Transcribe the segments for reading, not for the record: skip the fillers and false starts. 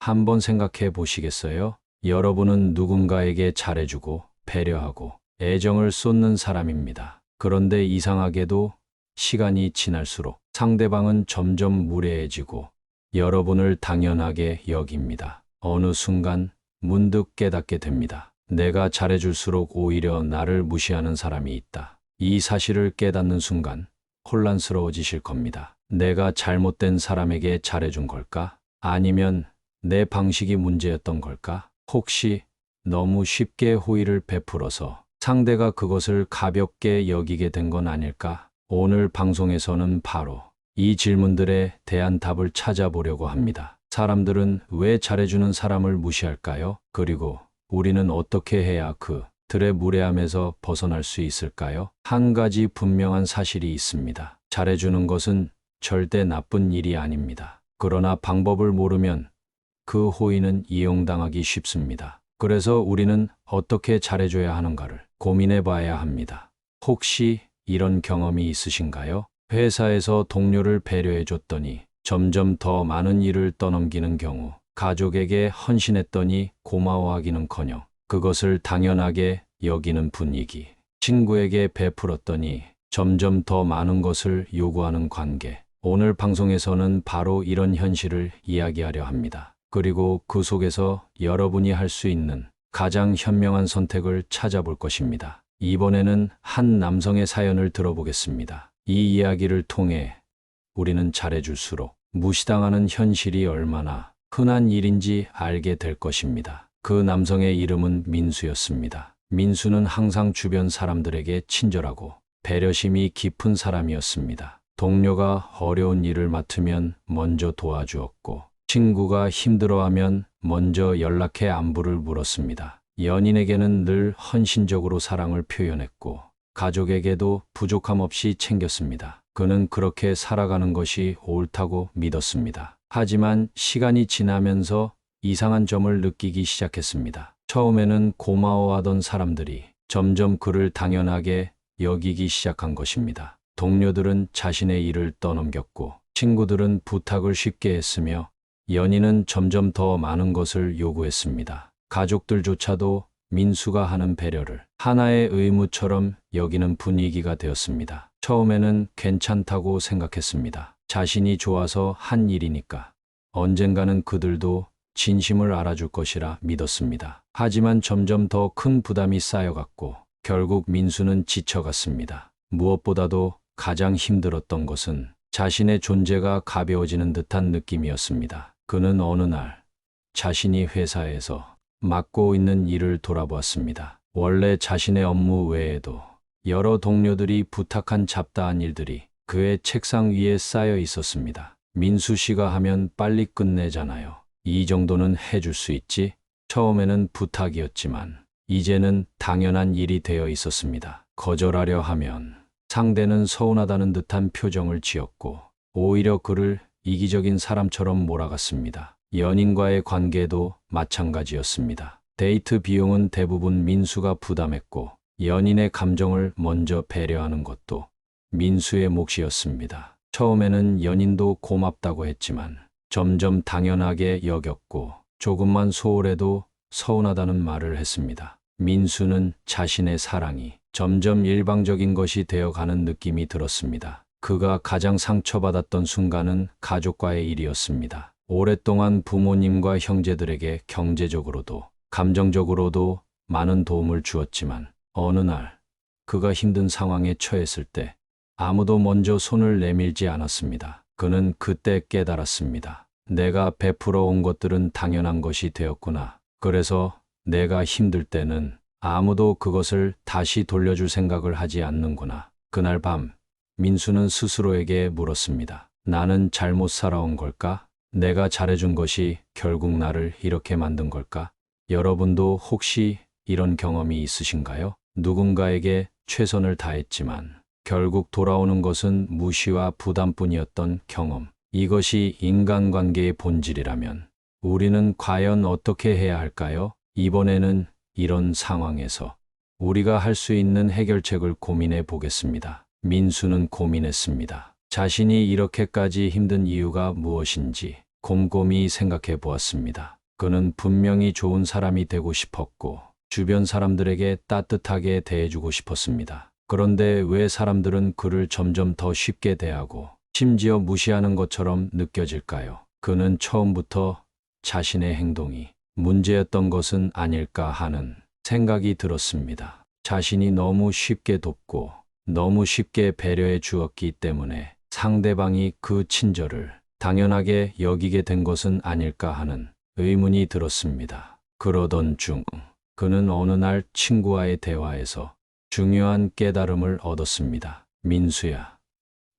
한번 생각해 보시겠어요? 여러분은 누군가에게 잘해주고 배려하고 애정을 쏟는 사람입니다. 그런데 이상하게도 시간이 지날수록 상대방은 점점 무례해지고 여러분을 당연하게 여깁니다. 어느 순간 문득 깨닫게 됩니다. 내가 잘해줄수록 오히려 나를 무시하는 사람이 있다. 이 사실을 깨닫는 순간 혼란스러워지실 겁니다. 내가 잘못된 사람에게 잘해준 걸까? 아니면 내 방식이 문제였던 걸까? 혹시 너무 쉽게 호의를 베풀어서 상대가 그것을 가볍게 여기게 된 건 아닐까? 오늘 방송에서는 바로 이 질문들에 대한 답을 찾아보려고 합니다. 사람들은 왜 잘해주는 사람을 무시할까요? 그리고 우리는 어떻게 해야 그들의 무례함에서 벗어날 수 있을까요? 한 가지 분명한 사실이 있습니다. 잘해주는 것은 절대 나쁜 일이 아닙니다. 그러나 방법을 모르면 그 호의는 이용당하기 쉽습니다. 그래서 우리는 어떻게 잘해줘야 하는가를 고민해 봐야 합니다. 혹시 이런 경험이 있으신가요? 회사에서 동료를 배려해 줬더니 점점 더 많은 일을 떠넘기는 경우, 가족에게 헌신했더니 고마워하기는커녕 그것을 당연하게 여기는 분위기, 친구에게 베풀었더니 점점 더 많은 것을 요구하는 관계. 오늘 방송에서는 바로 이런 현실을 이야기하려 합니다. 그리고 그 속에서 여러분이 할 수 있는 가장 현명한 선택을 찾아볼 것입니다. 이번에는 한 남성의 사연을 들어보겠습니다. 이 이야기를 통해 우리는 잘해줄수록 무시당하는 현실이 얼마나 흔한 일인지 알게 될 것입니다. 그 남성의 이름은 민수였습니다. 민수는 항상 주변 사람들에게 친절하고 배려심이 깊은 사람이었습니다. 동료가 어려운 일을 맡으면 먼저 도와주었고, 친구가 힘들어하면 먼저 연락해 안부를 물었습니다. 연인에게는 늘 헌신적으로 사랑을 표현했고, 가족에게도 부족함 없이 챙겼습니다. 그는 그렇게 살아가는 것이 옳다고 믿었습니다. 하지만 시간이 지나면서 이상한 점을 느끼기 시작했습니다. 처음에는 고마워하던 사람들이 점점 그를 당연하게 여기기 시작한 것입니다. 동료들은 자신의 일을 떠넘겼고, 친구들은 부탁을 쉽게 했으며, 연인은 점점 더 많은 것을 요구했습니다. 가족들조차도 민수가 하는 배려를 하나의 의무처럼 여기는 분위기가 되었습니다. 처음에는 괜찮다고 생각했습니다. 자신이 좋아서 한 일이니까 언젠가는 그들도 진심을 알아줄 것이라 믿었습니다. 하지만 점점 더 큰 부담이 쌓여갔고 결국 민수는 지쳐갔습니다. 무엇보다도 가장 힘들었던 것은 자신의 존재가 가벼워지는 듯한 느낌이었습니다. 그는 어느 날 자신이 회사에서 맡고 있는 일을 돌아보았습니다. 원래 자신의 업무 외에도 여러 동료들이 부탁한 잡다한 일들이 그의 책상 위에 쌓여 있었습니다. 민수 씨가 하면 빨리 끝내잖아요. 이 정도는 해줄 수 있지? 처음에는 부탁이었지만 이제는 당연한 일이 되어 있었습니다. 거절하려 하면 상대는 서운하다는 듯한 표정을 지었고 오히려 그를 이기적인 사람처럼 몰아갔습니다. 연인과의 관계도 마찬가지였습니다. 데이트 비용은 대부분 민수가 부담했고 연인의 감정을 먼저 배려하는 것도 민수의 몫이었습니다. 처음에는 연인도 고맙다고 했지만 점점 당연하게 여겼고 조금만 소홀해도 서운하다는 말을 했습니다. 민수는 자신의 사랑이 점점 일방적인 것이 되어가는 느낌이 들었습니다. 그가 가장 상처받았던 순간은 가족과의 일이었습니다. 오랫동안 부모님과 형제들에게 경제적으로도 감정적으로도 많은 도움을 주었지만 어느 날 그가 힘든 상황에 처했을 때 아무도 먼저 손을 내밀지 않았습니다. 그는 그때 깨달았습니다. 내가 베풀어 온 것들은 당연한 것이 되었구나. 그래서 내가 힘들 때는 아무도 그것을 다시 돌려줄 생각을 하지 않는구나. 그날 밤 민수는 스스로에게 물었습니다. 나는 잘못 살아온 걸까? 내가 잘해준 것이 결국 나를 이렇게 만든 걸까? 여러분도 혹시 이런 경험이 있으신가요? 누군가에게 최선을 다했지만 결국 돌아오는 것은 무시와 부담뿐이었던 경험. 이것이 인간관계의 본질이라면 우리는 과연 어떻게 해야 할까요? 이번에는 이런 상황에서 우리가 할 수 있는 해결책을 고민해 보겠습니다. 민수는 고민했습니다. 자신이 이렇게까지 힘든 이유가 무엇인지, 곰곰이 생각해 보았습니다. 그는 분명히 좋은 사람이 되고 싶었고 주변 사람들에게 따뜻하게 대해주고 싶었습니다. 그런데 왜 사람들은 그를 점점 더 쉽게 대하고 심지어 무시하는 것처럼 느껴질까요? 그는 처음부터 자신의 행동이 문제였던 것은 아닐까 하는 생각이 들었습니다. 자신이 너무 쉽게 돕고 너무 쉽게 배려해 주었기 때문에 상대방이 그 친절을 당연하게 여기게 된 것은 아닐까 하는 의문이 들었습니다. 그러던 중 그는 어느 날 친구와의 대화에서 중요한 깨달음을 얻었습니다. 민수야,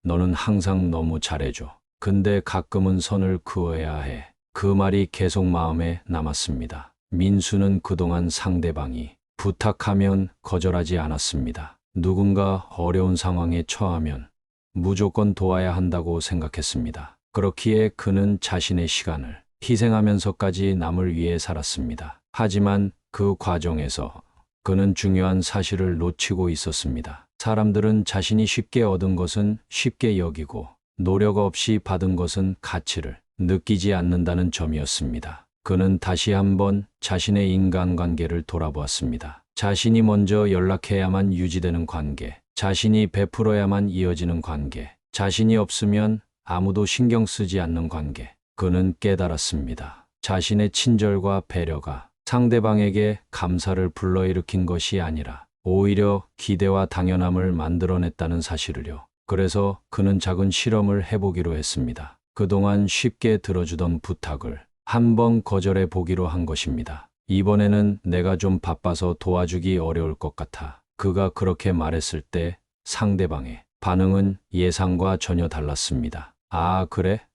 너는 항상 너무 잘해줘. 근데 가끔은 선을 그어야 해. 그 말이 계속 마음에 남았습니다. 민수는 그동안 상대방이 부탁하면 거절하지 않았습니다. 누군가 어려운 상황에 처하면 무조건 도와야 한다고 생각했습니다. 그렇기에 그는 자신의 시간을 희생하면서까지 남을 위해 살았습니다. 하지만 그 과정에서 그는 중요한 사실을 놓치고 있었습니다. 사람들은 자신이 쉽게 얻은 것은 쉽게 여기고 노력 없이 받은 것은 가치를 느끼지 않는다는 점이었습니다. 그는 다시 한번 자신의 인간관계를 돌아보았습니다. 자신이 먼저 연락해야만 유지되는 관계, 자신이 베풀어야만 이어지는 관계, 자신이 없으면 아무도 신경 쓰지 않는 관계. 그는 깨달았습니다. 자신의 친절과 배려가 상대방에게 감사를 불러일으킨 것이 아니라 오히려 기대와 당연함을 만들어냈다는 사실을요. 그래서 그는 작은 실험을 해보기로 했습니다. 그동안 쉽게 들어주던 부탁을 한번 거절해 보기로 한 것입니다. 이번에는 내가 좀 바빠서 도와주기 어려울 것 같아. 그가 그렇게 말했을 때 상대방의 반응은 예상과 전혀 달랐습니다. 아, 그래?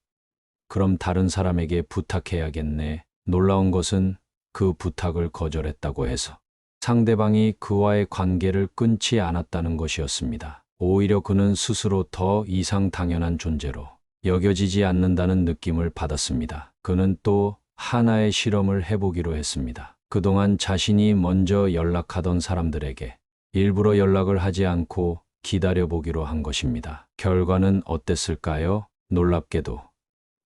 그럼 다른 사람에게 부탁해야겠네. 놀라운 것은 그 부탁을 거절했다고 해서 상대방이 그와의 관계를 끊지 않았다는 것이었습니다. 오히려 그는 스스로 더 이상 당연한 존재로 여겨지지 않는다는 느낌을 받았습니다. 그는 또 하나의 실험을 해보기로 했습니다. 그동안 자신이 먼저 연락하던 사람들에게 일부러 연락을 하지 않고 기다려보기로 한 것입니다. 결과는 어땠을까요? 놀랍게도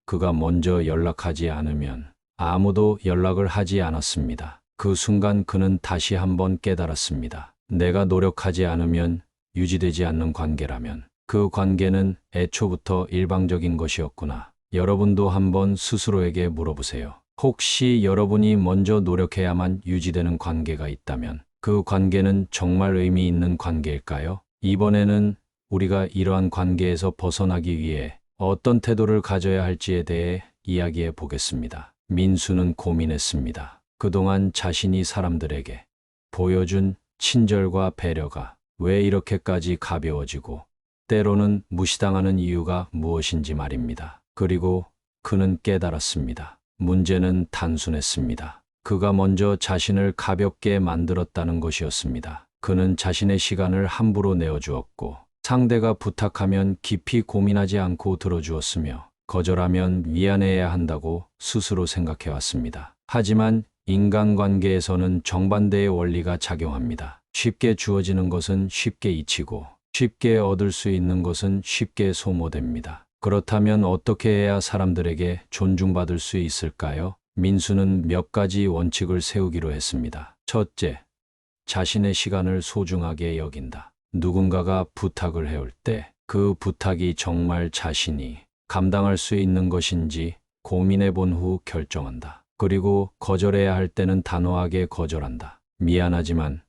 그가 먼저 연락하지 않으면 아무도 연락을 하지 않았습니다. 그 순간 그는 다시 한번 깨달았습니다. 내가 노력하지 않으면 유지되지 않는 관계라면 그 관계는 애초부터 일방적인 것이었구나. 여러분도 한번 스스로에게 물어보세요. 혹시 여러분이 먼저 노력해야만 유지되는 관계가 있다면 그 관계는 정말 의미 있는 관계일까요? 이번에는 우리가 이러한 관계에서 벗어나기 위해 어떤 태도를 가져야 할지에 대해 이야기해 보겠습니다. 민수는 고민했습니다. 그동안 자신이 사람들에게 보여준 친절과 배려가 왜 이렇게까지 가벼워지고 때로는 무시당하는 이유가 무엇인지 말입니다. 그리고 그는 깨달았습니다. 문제는 단순했습니다. 그가 먼저 자신을 가볍게 만들었다는 것이었습니다. 그는 자신의 시간을 함부로 내어주었고 상대가 부탁하면 깊이 고민하지 않고 들어주었으며 거절하면 미안해야 한다고 스스로 생각해왔습니다. 하지만 인간관계에서는 정반대의 원리가 작용합니다. 쉽게 주어지는 것은 쉽게 잊히고 쉽게 얻을 수 있는 것은 쉽게 소모됩니다. 그렇다면 어떻게 해야 사람들에게 존중받을 수 있을까요? 민수는 몇 가지 원칙을 세우기로 했습니다. 첫째, 자신의 시간을 소중하게 여긴다. 누군가가 부탁을 해올 때 그 부탁이 정말 자신이 감당할 수 있는 것인지 고민해 본 후 결정한다. 그리고 거절해야 할 때는 단호하게 거절한다. 미안하지만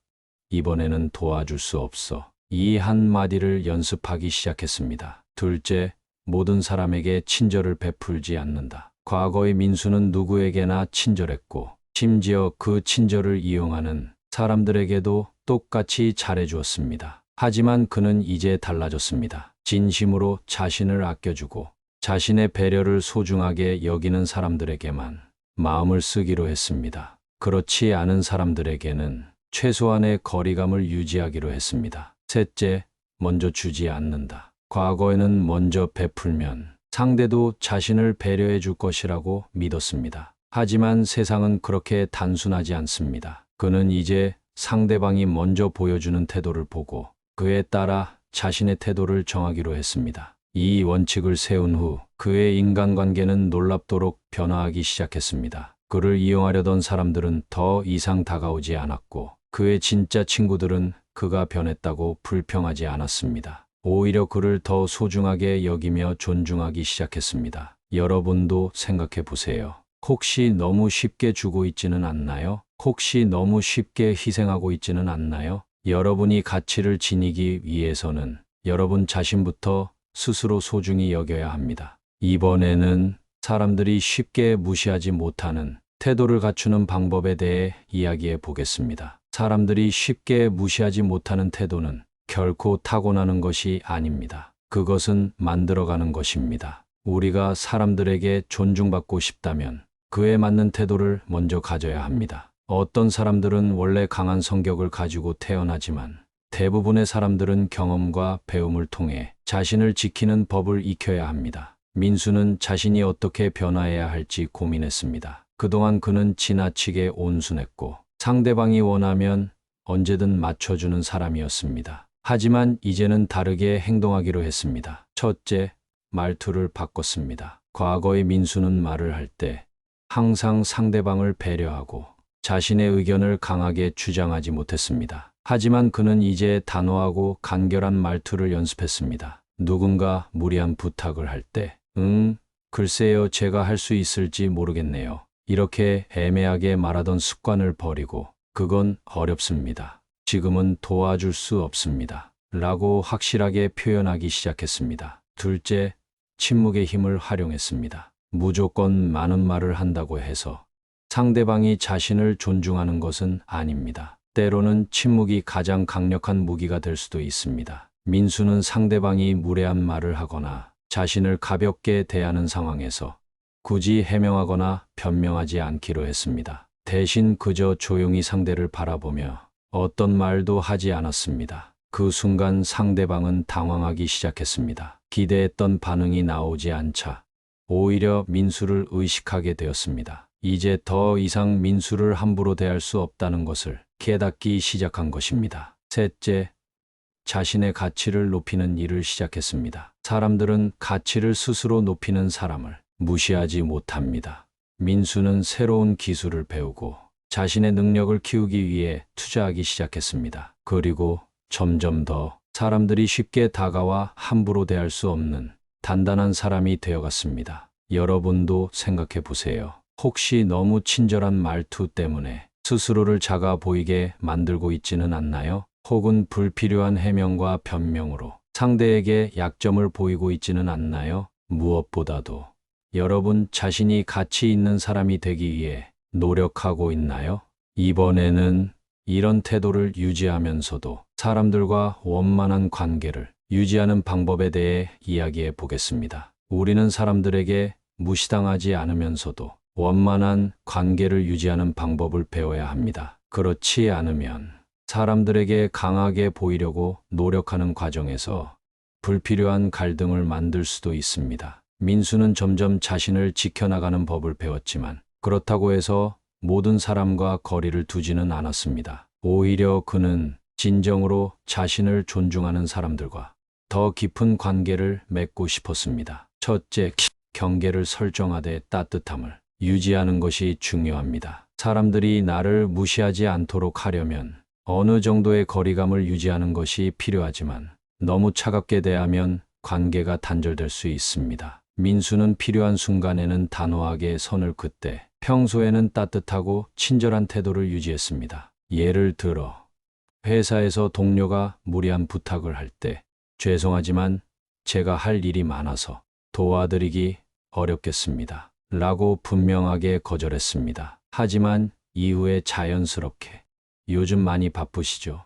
이번에는 도와줄 수 없어. 이 한마디를 연습하기 시작했습니다. 둘째, 모든 사람에게 친절을 베풀지 않는다. 과거의 민수는 누구에게나 친절했고 심지어 그 친절을 이용하는 사람들에게도 똑같이 잘해주었습니다. 하지만 그는 이제 달라졌습니다. 진심으로 자신을 아껴주고 자신의 배려를 소중하게 여기는 사람들에게만 마음을 쓰기로 했습니다. 그렇지 않은 사람들에게는 최소한의 거리감을 유지하기로 했습니다. 셋째, 먼저 주지 않는다. 과거에는 먼저 베풀면 상대도 자신을 배려해 줄 것이라고 믿었습니다. 하지만 세상은 그렇게 단순하지 않습니다. 그는 이제 상대방이 먼저 보여주는 태도를 보고 그에 따라 자신의 태도를 정하기로 했습니다. 이 원칙을 세운 후 그의 인간관계는 놀랍도록 변화하기 시작했습니다. 그를 이용하려던 사람들은 더 이상 다가오지 않았고 그의 진짜 친구들은 그가 변했다고 불평하지 않았습니다. 오히려 그를 더 소중하게 여기며 존중하기 시작했습니다. 여러분도 생각해 보세요. 혹시 너무 쉽게 주고 있지는 않나요? 혹시 너무 쉽게 희생하고 있지는 않나요? 여러분이 가치를 지니기 위해서는 여러분 자신부터 스스로 소중히 여겨야 합니다. 이번에는 사람들이 쉽게 무시하지 못하는 태도를 갖추는 방법에 대해 이야기해 보겠습니다. 사람들이 쉽게 무시하지 못하는 태도는 결코 타고나는 것이 아닙니다. 그것은 만들어가는 것입니다. 우리가 사람들에게 존중받고 싶다면 그에 맞는 태도를 먼저 가져야 합니다. 어떤 사람들은 원래 강한 성격을 가지고 태어나지만 대부분의 사람들은 경험과 배움을 통해 자신을 지키는 법을 익혀야 합니다. 민수는 자신이 어떻게 변화해야 할지 고민했습니다. 그동안 그는 지나치게 온순했고 상대방이 원하면 언제든 맞춰주는 사람이었습니다. 하지만 이제는 다르게 행동하기로 했습니다. 첫째, 말투를 바꿨습니다. 과거의 민수는 말을 할 때 항상 상대방을 배려하고 자신의 의견을 강하게 주장하지 못했습니다. 하지만 그는 이제 단호하고 간결한 말투를 연습했습니다. 누군가 무리한 부탁을 할 때, 글쎄요, 제가 할 수 있을지 모르겠네요. 이렇게 애매하게 말하던 습관을 버리고, 그건 어렵습니다. 지금은 도와줄 수 없습니다. 라고 확실하게 표현하기 시작했습니다. 둘째, 침묵의 힘을 활용했습니다. 무조건 많은 말을 한다고 해서 상대방이 자신을 존중하는 것은 아닙니다. 때로는 침묵이 가장 강력한 무기가 될 수도 있습니다. 민수는 상대방이 무례한 말을 하거나 자신을 가볍게 대하는 상황에서 굳이 해명하거나 변명하지 않기로 했습니다. 대신 그저 조용히 상대를 바라보며 어떤 말도 하지 않았습니다. 그 순간 상대방은 당황하기 시작했습니다. 기대했던 반응이 나오지 않자 오히려 민수를 의식하게 되었습니다. 이제 더 이상 민수를 함부로 대할 수 없다는 것을 깨닫기 시작한 것입니다. 셋째, 자신의 가치를 높이는 일을 시작했습니다. 사람들은 가치를 스스로 높이는 사람을 무시하지 못합니다. 민수는 새로운 기술을 배우고 자신의 능력을 키우기 위해 투자하기 시작했습니다. 그리고 점점 더 사람들이 쉽게 다가와 함부로 대할 수 없는 단단한 사람이 되어갔습니다. 여러분도 생각해 보세요. 혹시 너무 친절한 말투 때문에 스스로를 작아 보이게 만들고 있지는 않나요? 혹은 불필요한 해명과 변명으로 상대에게 약점을 보이고 있지는 않나요? 무엇보다도 여러분 자신이 가치 있는 사람이 되기 위해 노력하고 있나요? 이번에는 이런 태도를 유지하면서도 사람들과 원만한 관계를 유지하는 방법에 대해 이야기해 보겠습니다. 우리는 사람들에게 무시당하지 않으면서도 원만한 관계를 유지하는 방법을 배워야 합니다. 그렇지 않으면 사람들에게 강하게 보이려고 노력하는 과정에서 불필요한 갈등을 만들 수도 있습니다. 민수는 점점 자신을 지켜나가는 법을 배웠지만 그렇다고 해서 모든 사람과 거리를 두지는 않았습니다. 오히려 그는 진정으로 자신을 존중하는 사람들과 더 깊은 관계를 맺고 싶었습니다. 첫째, 경계를 설정하되 따뜻함을 유지하는 것이 중요합니다. 사람들이 나를 무시하지 않도록 하려면 어느 정도의 거리감을 유지하는 것이 필요하지만 너무 차갑게 대하면 관계가 단절될 수 있습니다. 민수는 필요한 순간에는 단호하게 선을 긋되 평소에는 따뜻하고 친절한 태도를 유지했습니다. 예를 들어 회사에서 동료가 무리한 부탁을 할 때 죄송하지만 제가 할 일이 많아서 도와드리기 어렵겠습니다. 라고 분명하게 거절했습니다. 하지만 이후에 자연스럽게 요즘 많이 바쁘시죠?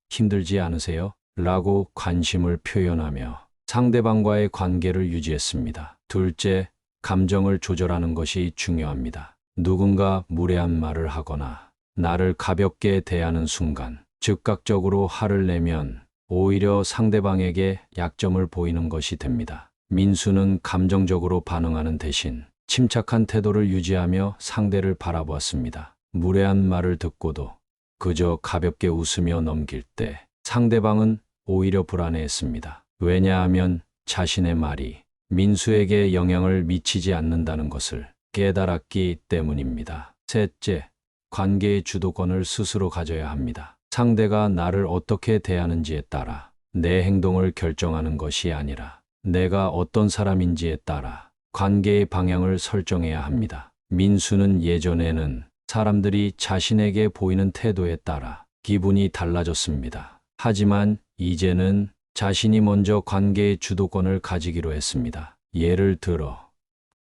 힘들지 않으세요? 라고 관심을 표현하며 상대방과의 관계를 유지했습니다. 둘째, 감정을 조절하는 것이 중요합니다. 누군가 무례한 말을 하거나 나를 가볍게 대하는 순간 즉각적으로 화를 내면 오히려 상대방에게 약점을 보이는 것이 됩니다. 민수는 감정적으로 반응하는 대신 침착한 태도를 유지하며 상대를 바라보았습니다. 무례한 말을 듣고도 그저 가볍게 웃으며 넘길 때 상대방은 오히려 불안해했습니다. 왜냐하면 자신의 말이 민수에게 영향을 미치지 않는다는 것을 깨달았기 때문입니다. 셋째, 관계의 주도권을 스스로 가져야 합니다. 상대가 나를 어떻게 대하는지에 따라 내 행동을 결정하는 것이 아니라 내가 어떤 사람인지에 따라 관계의 방향을 설정해야 합니다. 민수는 예전에는 사람들이 자신에게 보이는 태도에 따라 기분이 달라졌습니다. 하지만 이제는 자신이 먼저 관계의 주도권을 가지기로 했습니다. 예를 들어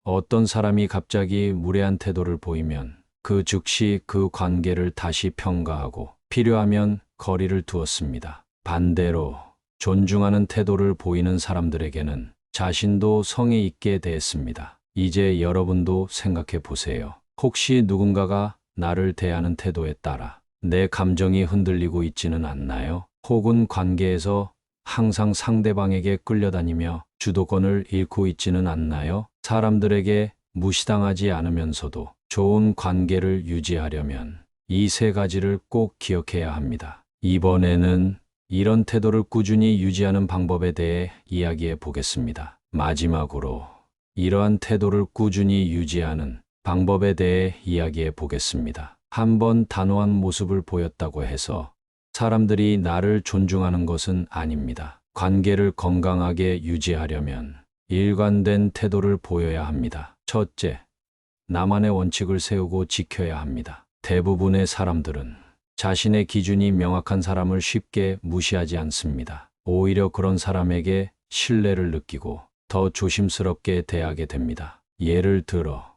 어떤 사람이 갑자기 무례한 태도를 보이면 그 즉시 그 관계를 다시 평가하고 필요하면 거리를 두었습니다. 반대로 존중하는 태도를 보이는 사람들에게는 자신도 성의 있게 대했습니다. 이제 여러분도 생각해 보세요. 혹시 누군가가 나를 대하는 태도에 따라 내 감정이 흔들리고 있지는 않나요? 혹은 관계에서 항상 상대방에게 끌려다니며 주도권을 잃고 있지는 않나요? 사람들에게 무시당하지 않으면서도 좋은 관계를 유지하려면 이 세 가지를 꼭 기억해야 합니다. 이번에는 이런 태도를 꾸준히 유지하는 방법에 대해 이야기해 보겠습니다. 마지막으로 이러한 태도를 꾸준히 유지하는 방법에 대해 이야기해 보겠습니다. 한번 단호한 모습을 보였다고 해서 사람들이 나를 존중하는 것은 아닙니다. 관계를 건강하게 유지하려면 일관된 태도를 보여야 합니다. 첫째, 나만의 원칙을 세우고 지켜야 합니다. 대부분의 사람들은 자신의 기준이 명확한 사람을 쉽게 무시하지 않습니다. 오히려 그런 사람에게 신뢰를 느끼고 더 조심스럽게 대하게 됩니다. 예를 들어,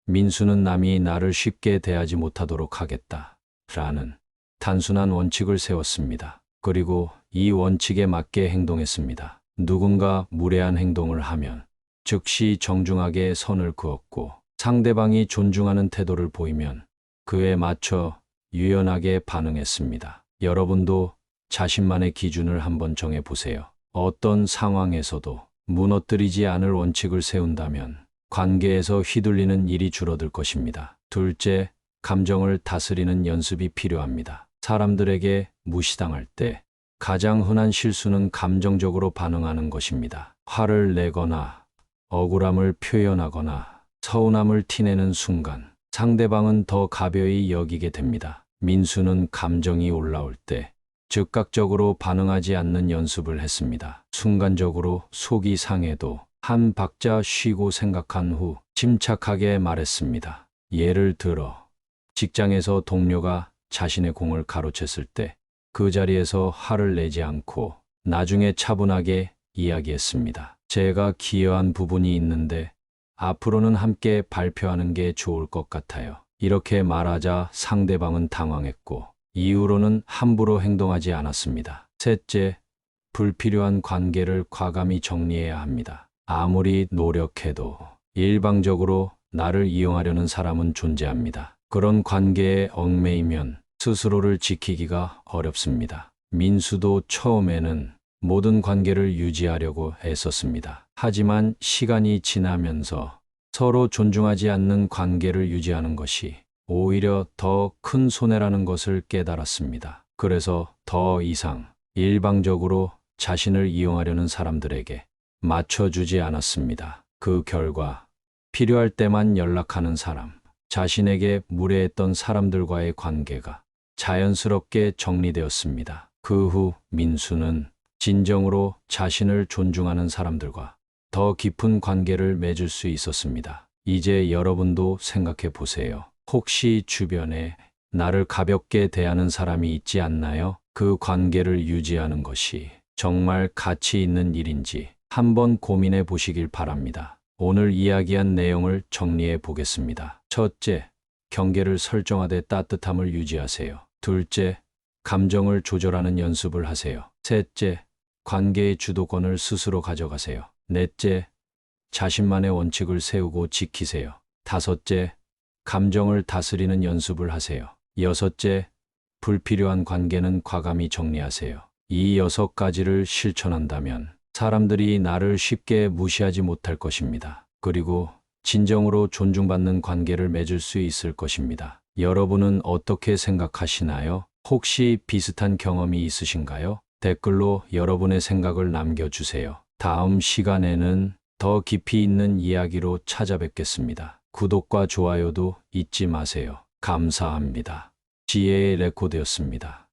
민수는 남이 나를 쉽게 대하지 못하도록 하겠다 라는 단순한 원칙을 세웠습니다. 그리고 이 원칙에 맞게 행동했습니다. 누군가 무례한 행동을 하면 즉시 정중하게 선을 그었고 상대방이 존중하는 태도를 보이면 그에 맞춰 유연하게 반응했습니다. 여러분도 자신만의 기준을 한번 정해 보세요. 어떤 상황에서도 무너뜨리지 않을 원칙을 세운다면 관계에서 휘둘리는 일이 줄어들 것입니다. 둘째, 감정을 다스리는 연습이 필요합니다. 사람들에게 무시당할 때 가장 흔한 실수는 감정적으로 반응하는 것입니다. 화를 내거나 억울함을 표현하거나 서운함을 티내는 순간 상대방은 더 가벼이 여기게 됩니다. 민수는 감정이 올라올 때 즉각적으로 반응하지 않는 연습을 했습니다. 순간적으로 속이 상해도 한 박자 쉬고 생각한 후 침착하게 말했습니다. 예를 들어 직장에서 동료가 자신의 공을 가로챘을 때 그 자리에서 화를 내지 않고 나중에 차분하게 이야기했습니다. 제가 기여한 부분이 있는데 앞으로는 함께 발표하는 게 좋을 것 같아요. 이렇게 말하자 상대방은 당황했고 이후로는 함부로 행동하지 않았습니다. 셋째, 불필요한 관계를 과감히 정리해야 합니다. 아무리 노력해도 일방적으로 나를 이용하려는 사람은 존재합니다. 그런 관계에 얽매이면 스스로를 지키기가 어렵습니다. 민수도 처음에는 모든 관계를 유지하려고 애썼습니다. 하지만 시간이 지나면서 서로 존중하지 않는 관계를 유지하는 것이 오히려 더 큰 손해라는 것을 깨달았습니다. 그래서 더 이상 일방적으로 자신을 이용하려는 사람들에게 맞춰주지 않았습니다. 그 결과 필요할 때만 연락하는 사람, 자신에게 무례했던 사람들과의 관계가 자연스럽게 정리되었습니다. 그 후 민수는 진정으로 자신을 존중하는 사람들과 더 깊은 관계를 맺을 수 있었습니다. 이제 여러분도 생각해 보세요. 혹시 주변에 나를 가볍게 대하는 사람이 있지 않나요? 그 관계를 유지하는 것이 정말 가치 있는 일인지 한번 고민해 보시길 바랍니다. 오늘 이야기한 내용을 정리해 보겠습니다. 첫째, 경계를 설정하되 따뜻함을 유지하세요. 둘째, 감정을 조절하는 연습을 하세요. 셋째, 관계의 주도권을 스스로 가져가세요. 넷째, 자신만의 원칙을 세우고 지키세요. 다섯째, 감정을 다스리는 연습을 하세요. 여섯째, 불필요한 관계는 과감히 정리하세요. 이 6가지를 실천한다면 사람들이 나를 쉽게 무시하지 못할 것입니다. 그리고 진정으로 존중받는 관계를 맺을 수 있을 것입니다. 여러분은 어떻게 생각하시나요? 혹시 비슷한 경험이 있으신가요? 댓글로 여러분의 생각을 남겨주세요. 다음 시간에는 더 깊이 있는 이야기로 찾아뵙겠습니다. 구독과 좋아요도 잊지 마세요. 감사합니다. 지혜의 레코드였습니다.